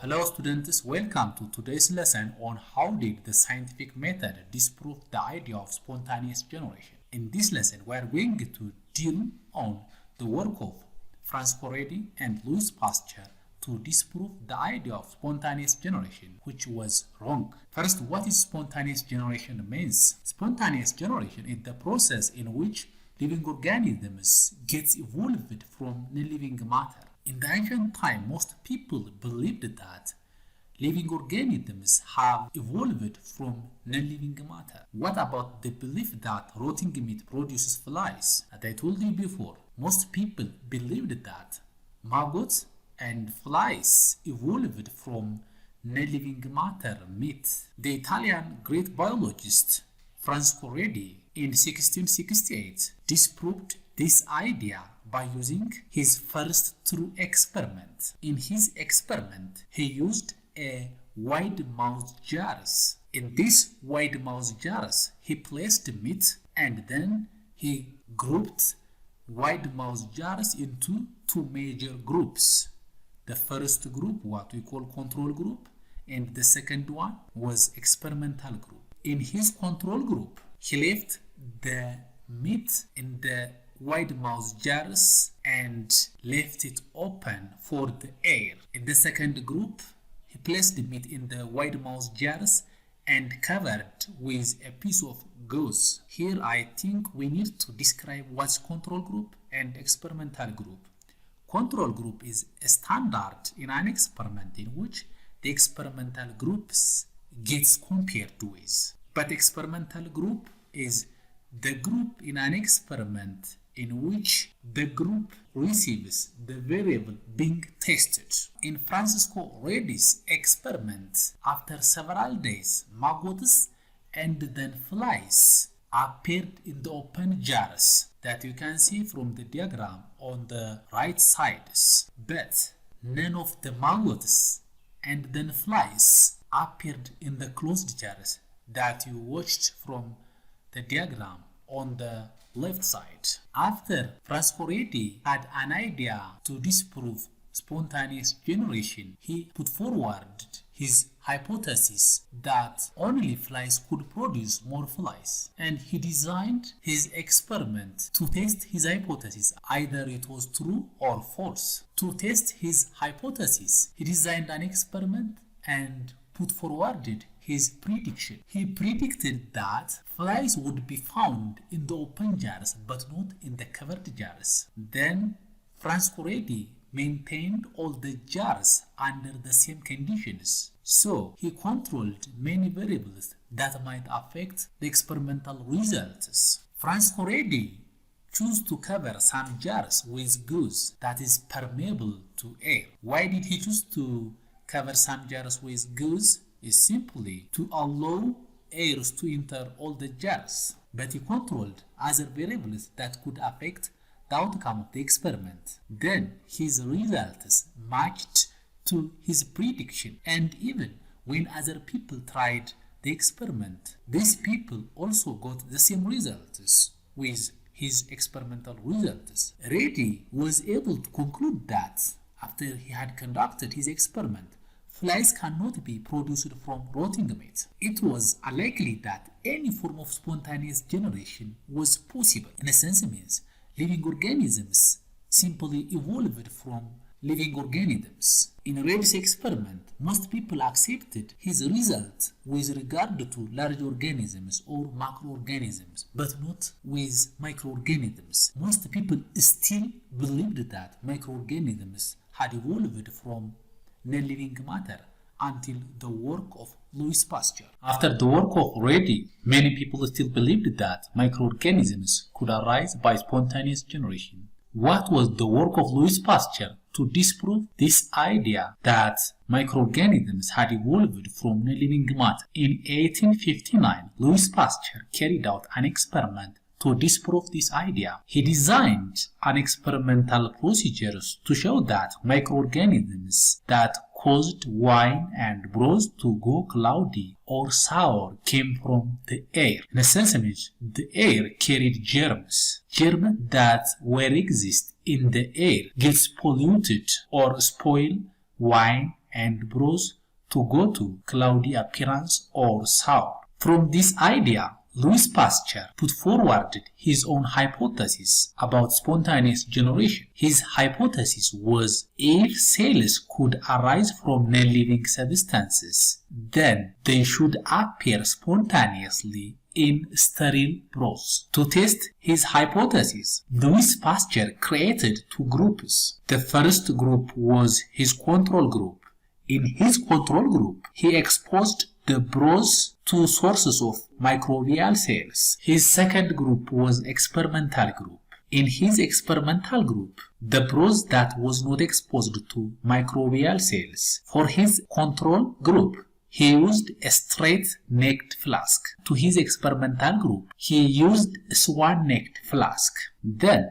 Hello students, welcome to today's lesson on how did the scientific method disprove the idea of spontaneous generation. In this lesson, we are going to deal on the work of Franz Corredi and Louis Pasteur to disprove the idea of spontaneous generation, which was wrong. First, what is spontaneous generation means? Spontaneous generation is the process in which living organisms gets evolved from non-living matter. In the ancient time, most people believed that living organisms have evolved from non-living matter. What about the belief that rotting meat produces flies? As I told you before, most people believed that maggots and flies evolved from non-living matter meat. The Italian great biologist Franz Corredi in 1668 disproved this idea by using his first true experiment. In his experiment, he used a wide-mouthed jars. In these wide-mouthed jars, he placed meat and then he grouped wide-mouthed jars into two major groups. The first group, what we call control group, and the second one was experimental group. In his control group, he left the meat in the wide-mouthed jars and left it open for the air. In the second group, he placed the meat in the wide-mouthed jars and covered with a piece of gauze. Here I think we need to describe what's control group and experimental group. Control group is a standard in an experiment in which the experimental groups gets compared with. But experimental group is the group in an experiment in which the group receives the variable being tested. In Francisco Redi's experiment, after several days, maggots and then flies appeared in the open jars that you can see from the diagram on the right sides. But none of the maggots and then flies appeared in the closed jars that you watched from the diagram on the left side. After Franz Corredi had an idea to disprove spontaneous generation, he put forward his hypothesis that only flies could produce more flies, and he designed his experiment to test his hypothesis, either it was true or false. To test his hypothesis, he designed an experiment and put forward his prediction. He predicted that flies would be found in the open jars but not in the covered jars. Then Franz Corredi maintained all the jars under the same conditions. So he controlled many variables that might affect the experimental results. Franz Corredi chose to cover some jars with gauze that is permeable to air. Why did he choose to cover some jars with gauze? Is simply to allow air to enter all the jars, but he controlled other variables that could affect the outcome of the experiment. Then his results matched to his prediction, and even when other people tried the experiment, these people also got the same results with his experimental results. Redi was able to conclude that after he had conducted his experiment, flies cannot be produced from rotting meat. It was unlikely that any form of spontaneous generation was possible. In a sense, it means living organisms simply evolved from living organisms. In Redi's experiment, most people accepted his result with regard to large organisms or macroorganisms, but not with microorganisms. Most people still believed that microorganisms had evolved from non-living matter until the work of Louis Pasteur. After the work of Redi, many people still believed that microorganisms could arise by spontaneous generation. What was the work of Louis Pasteur to disprove this idea that microorganisms had evolved from non-living matter? In 1859, Louis Pasteur carried out an experiment to disprove this idea. He designed an experimental procedure to show that microorganisms that caused wine and broth to go cloudy or sour came from the air. In a sense, the air carried germs. Germs that were exist in the air gets polluted or spoil wine and Bros to go to cloudy appearance or sour. From this idea, Louis Pasteur put forward his own hypothesis about spontaneous generation. His hypothesis was if cells could arise from non-living substances, then they should appear spontaneously in sterile broths. To test his hypothesis, Louis Pasteur created two groups. The first group was his control group. In his control group, he exposed the broths to sources of microbial cells. His second group was experimental group. In his experimental group, the broth that was not exposed to microbial cells. For his control group, he used a straight-necked flask. To his experimental group, he used a swan-necked flask. Then,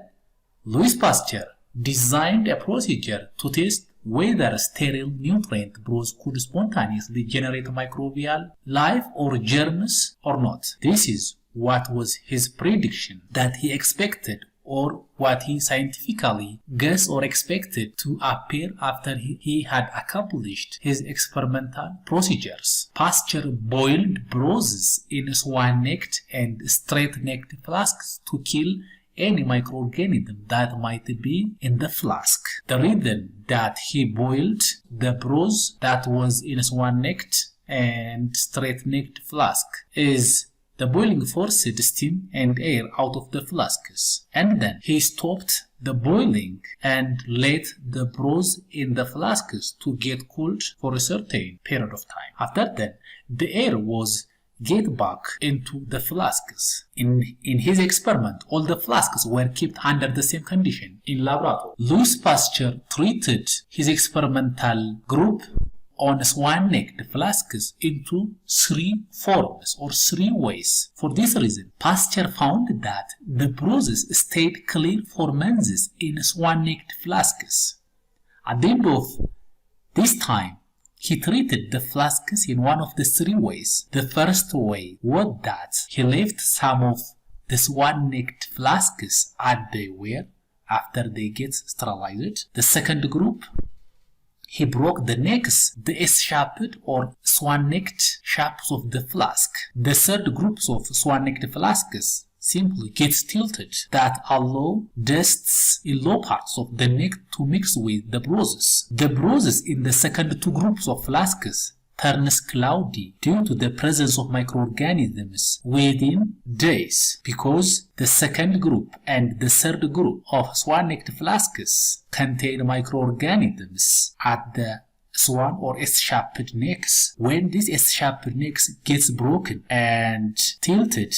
Louis Pasteur designed a procedure to test whether sterile nutrient broths could spontaneously generate microbial life or germs or not. This is what was his prediction that he expected, or what he scientifically guessed or expected to appear after he had accomplished his experimental procedures. Pasteur boiled broths in swan-necked and straight-necked flasks to kill any microorganism that might be in the flask. The reason that he boiled the broth that was in a swan-necked and straight-necked flask is the boiling forced steam and air out of the flasks, and then he stopped the boiling and let the broth in the flasks to get cooled for a certain period of time. After that, the air was get back into the flasks. In his experiment, all the flasks were kept under the same condition in laboratory. Louis Pasteur treated his experimental group on swan-necked flasks into three forms or three ways. For this reason, Pasteur found that the broths stayed clear for months in swan-necked flasks. At the end of this time, he treated the flasks in one of the three ways. The first way was that he left some of the swan-necked flasks as they were after they get sterilized. The second group, he broke the necks, the S-shaped or swan-necked shapes of the flask. The third groups of swan-necked flasks simply gets tilted that allow dusts in low parts of the neck to mix with the broths. The broths in the second two groups of flasks turns cloudy due to the presence of microorganisms within days, because the second group and the third group of swan-necked flasks contain microorganisms at the swan or S-shaped necks. When this S-shaped necks gets broken and tilted,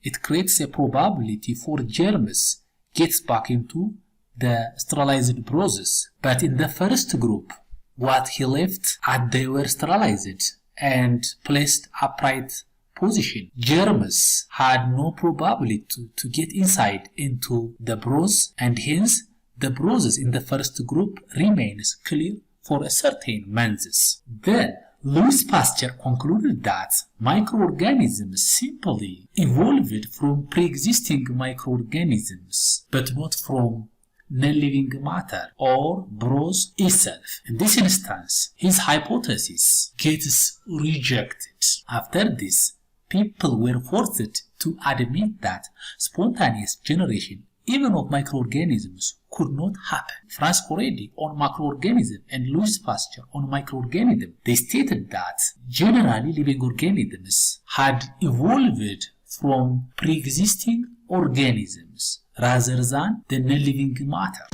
it creates a probability for germs gets back into the sterilized broths. But in the first group, what he left as they were sterilized and placed upright position, germs had no probability to get inside into the broths, and hence the broths in the first group remains clear for a certain months. Then Louis Pasteur concluded that microorganisms simply evolved from pre-existing microorganisms, but not from non-living matter or broth itself. In this instance, his hypothesis gets rejected. After this, people were forced to admit that spontaneous generation, even of microorganisms, could not happen. Franz Corredi on macroorganism and Louis Pasteur on microorganism, they stated that generally living organisms had evolved from pre-existing organisms rather than the non-living matter.